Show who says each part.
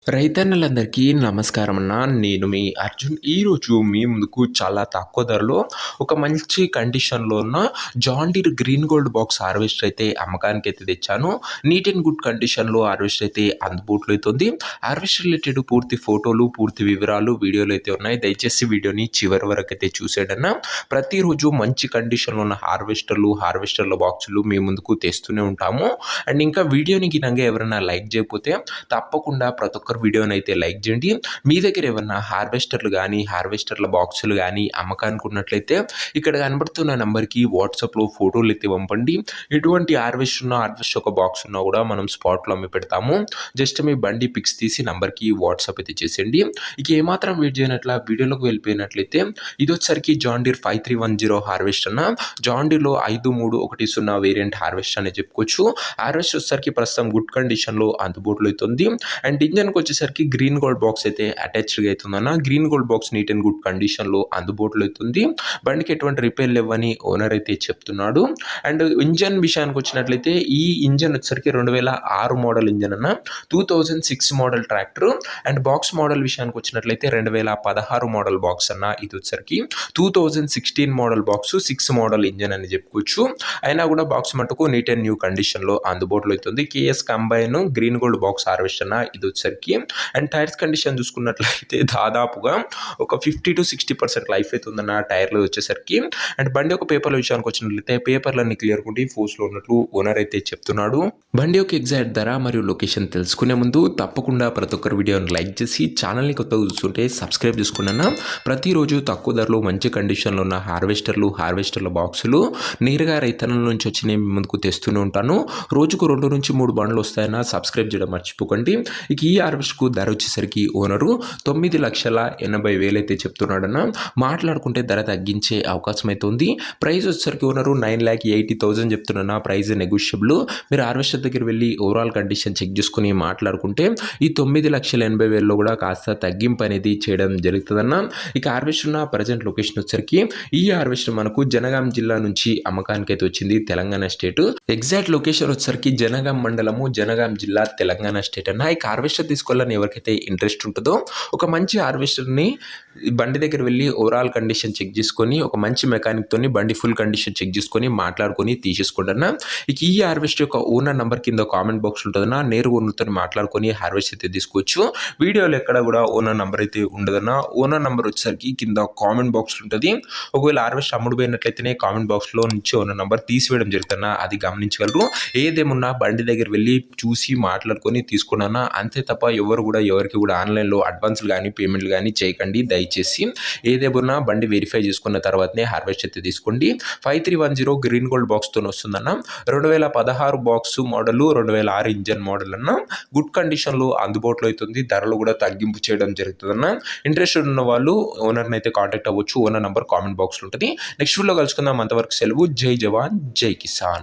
Speaker 1: రైతన్నలందరికీ నమస్కారం అన్న. నేను మీ అర్జున్. ఈరోజు మీ ముందుకు చాలా తక్కువ ధరలో ఒక మంచి కండిషన్‌లో ఉన్న John Deere green gold box harvester అయితే అమ్మకానికైతే తెచ్చాను. నీట్ అండ్ గుడ్ కండిషన్‌లో హార్వెస్టర్ అయితే అందుబాటులో అయితే ఉంది. హార్వెస్టర్ రిలేటెడ్ పూర్తి ఫోటోలు, పూర్తి వివరాలు వీడియోలు అయితే ఉన్నాయి. దయచేసి వీడియోని చివరి వరకు అయితే చూసేయండన్న. ప్రతిరోజు మంచి కండిషన్‌లో ఉన్న హార్వెస్టర్ల బాక్సులు మీ ముందుకు తెస్తూనే ఉంటాము. అండ్ ఇంకా వీడియోని గినంగా ఎవరైనా లైక్ చేయకపోతే తప్పకుండా ప్రతి ఒక్కరు వీడియోని అయితే లైక్ చేయండి. మీ దగ్గర ఏమన్నా హార్వెస్టర్లు కానీ హార్వెస్టర్ల బాక్సులు కానీ అమ్మకానికి ఉన్నట్లయితే ఇక్కడ కనబడుతున్న నెంబర్కి వాట్సాప్లో ఫోటోలు అయితే పంపండి. ఎటువంటి హార్వెస్టర్ ఒక బాక్స్ ఉన్నా కూడా మనం స్పాట్లో అమ్మి పెడతాము. జస్ట్ మీ బండి పిక్స్ తీసి నెంబర్కి వాట్సాప్ అయితే చేసేయండి. ఇక ఏమాత్రం వెయిట్ చేయనట్ల వీడియోలోకి వెళ్ళిపోయినట్లయితే ఇది వచ్చేసరికి జాన్ డీర్ 5310 హార్వెస్టర్ అన్న. జాన్ డీర్లో 5310 వేరియంట్ హార్వెస్టర్ అని చెప్పుకోవచ్చు. హార్వెస్టర్ వచ్చేసరికి ప్రస్తుతం గుడ్ కండిషన్లో అందుబాటులో అవుతుంది. అండ్ ఇంజన్కి వచ్చేసరికి గ్రీన్ గోల్డ్ బాక్స్ అయితే అటాచ్డ్గా అవుతుందన్న. Green gold box neat and good కండిషన్లో అందుబాటులో అవుతుంది. బండికి ఎటువంటి రిపేర్లు ఇవ్వని ఓనర్ అయితే చెప్తున్నాడు. అండ్ ఇంజన్ విషయానికి వచ్చినట్లయితే ఈ ఇంజన్ వచ్చేసరికి 2006 మోడల్ ఇంజన్ అన్న. 2006 model tractor. And box model విషయానికి వచ్చినట్లయితే 2016 మోడల్ బాక్స్ అన్న. ఇది వచ్చేసరికి 2016 మోడల్ బాక్స్ 6 మోడల్ ఇంజన్ అని చెప్పుకోవచ్చు. అయినా కూడా బాక్స్ మటుకు నీట్ అండ్ న్యూ కండిషన్లో అందుబాటులో అవుతుంది. KS combine green gold box harvester అన్న. ఇది వచ్చేసరికి అండ్ టైర్స్ కండిషన్ చూసుకున్నట్లయితే దాదాపుగా ఒక 50-60% లైఫ్ అయితే ఉందన్న టైర్లు వచ్చేసరికి. అండ్ బండి యొక్క పేపర్ల విషయానికి వచ్చినట్లయితే పేపర్లన్నీ క్లియర్ ఉండి ఫోర్స్లో ఉన్నట్లు ఓనర్ అయితే చెప్తున్నాడు. బండి యొక్క ఎగ్జాక్ట్ ధర మరియు లొకేషన్ తెలుసుకునే ముందు తప్పకుండా ప్రతి ఒక్కరు వీడియోని లైక్ చేసి ఛానల్ని కొత్తగా చూస్తుంటే సబ్స్క్రైబ్ చేసుకున్నా. ప్రతిరోజు తక్కువ ధరలో మంచి కండిషన్లో ఉన్న హార్వెస్టర్ల బాక్సులు నేరుగా రైతన్నల నుంచి వచ్చి నేను ముందుకు తెస్తూనే ఉంటాను. రోజుకు 2 నుంచి 3 బండ్లు వస్తాయన్న. సబ్స్క్రైబ్ చేయడం మర్చిపోకండి. ఇక ఈ హార్వెస్ట్కు ధర వచ్చేసరికి ఓనరు 9,80,000 అయితే చెప్తున్నాడన్న. మాట్లాడుకుంటే ధర తగ్గించే అవకాశం అయితే ఉంది. ప్రైస్ వచ్చేసరికి ఓనరు 9,80,000 చెప్తున్నా. Price negotiable. మీరు హార్వెస్టర్ దగ్గర వెళ్ళి ఓవరాల్ కండిషన్ చెక్ చేసుకుని మాట్లాడుకుంటే ఈ 9,80,000లో కూడా కాస్త తగ్గింపు అనేది చేయడం జరుగుతుందన్న. ఇక హార్వెస్టర్ ఉన్న ప్రజెంట్ లొకేషన్ వచ్చేసరికి ఈ హార్వెస్టర్ మనకు జనగాం జిల్లా నుంచి అమ్మకానికి అయితే వచ్చింది. తెలంగాణ స్టేట్. ఎగ్జాక్ట్ లొకేషన్ వచ్చేసరికి జనగాం మండలము, జనగాం జిల్లా, తెలంగాణ స్టేట్ అన్న. ఇక హార్వెస్టర్ తీసుకోవాలని ఎవరికైతే ఇంట్రెస్ట్ ఉంటుందో ఒక మంచి హార్వెస్టర్ని బండి దగ్గర వెళ్ళి ఓవరాల్ కండిషన్ చెక్ చేసుకొని ఒక మంచి మెకానిక్తో బండి ఫుల్ కండిషన్ చెక్ చేసుకొని మాట్లాడుకొని తీసేసుకోండి అన్న. ఇక ఈ హార్వెస్టర్ యొక్క ఓనర్ నెంబర్ కింద కామెంట్ బాక్స్ ఉంటుందన్న. నేరుగా ఓనర్తో మాట్లాడుకొని హార్వెస్ట్ అయితే తీసుకోవచ్చు. వీడియోలో ఎక్కడ కూడా ఓనర్ నెంబర్ అయితే ఉండదన్న. ఓనర్ నెంబర్ వచ్చేసరికి కింద కామెంట్ బాక్స్ ఉంటుంది. ఒకవేళ హార్వెస్ట్ అమ్ముడుపోయినట్లయితేనే కామెంట్ బాక్స్లో నుంచి ఓనర్ నెంబర్ తీసివేయడం జరుగుతుందన్న. అది గమనించగలరు. ఏదేమున్నా బండి దగ్గర వెళ్ళి చూసి మాట్లాడుకొని తీసుకున్నా. అంతే తప్ప ఎవరు కూడా ఎవరికి కూడా ఆన్లైన్లో అడ్వాన్స్లు కానీ పేమెంట్లు కానీ చేయకండి దయచేసి. ఏదేమన్నా బండి వెరిఫై చేసుకున్న తర్వాతనే హార్వెస్ట్ అయితే తీసుకోండి. 5310 గ్రీన్ గోల్డ్ బాక్స్తో వస్తుందన్న. 2016 బాక్స్ మోడల్, 2006 ఇంజన్ మోడల్ అన్న. గుడ్ కండిషన్లో అందుబాటులో అవుతుంది. ధరలు కూడా తగ్గింపు చేయడం జరుగుతుందన్న. ఇంట్రెస్టెడ్ ఉన్న వాళ్ళు ఓనర్ని అయితే కాంటాక్ట్ అవ్వచ్చు. ఓనర్ నెంబర్ కామెంట్ బాక్స్లో ఉంటుంది. నెక్స్ట్ వీడియోలో కలుసుకుందాం. అంతవరకు సెలవు. జై జవాన్ జై కిసాన్.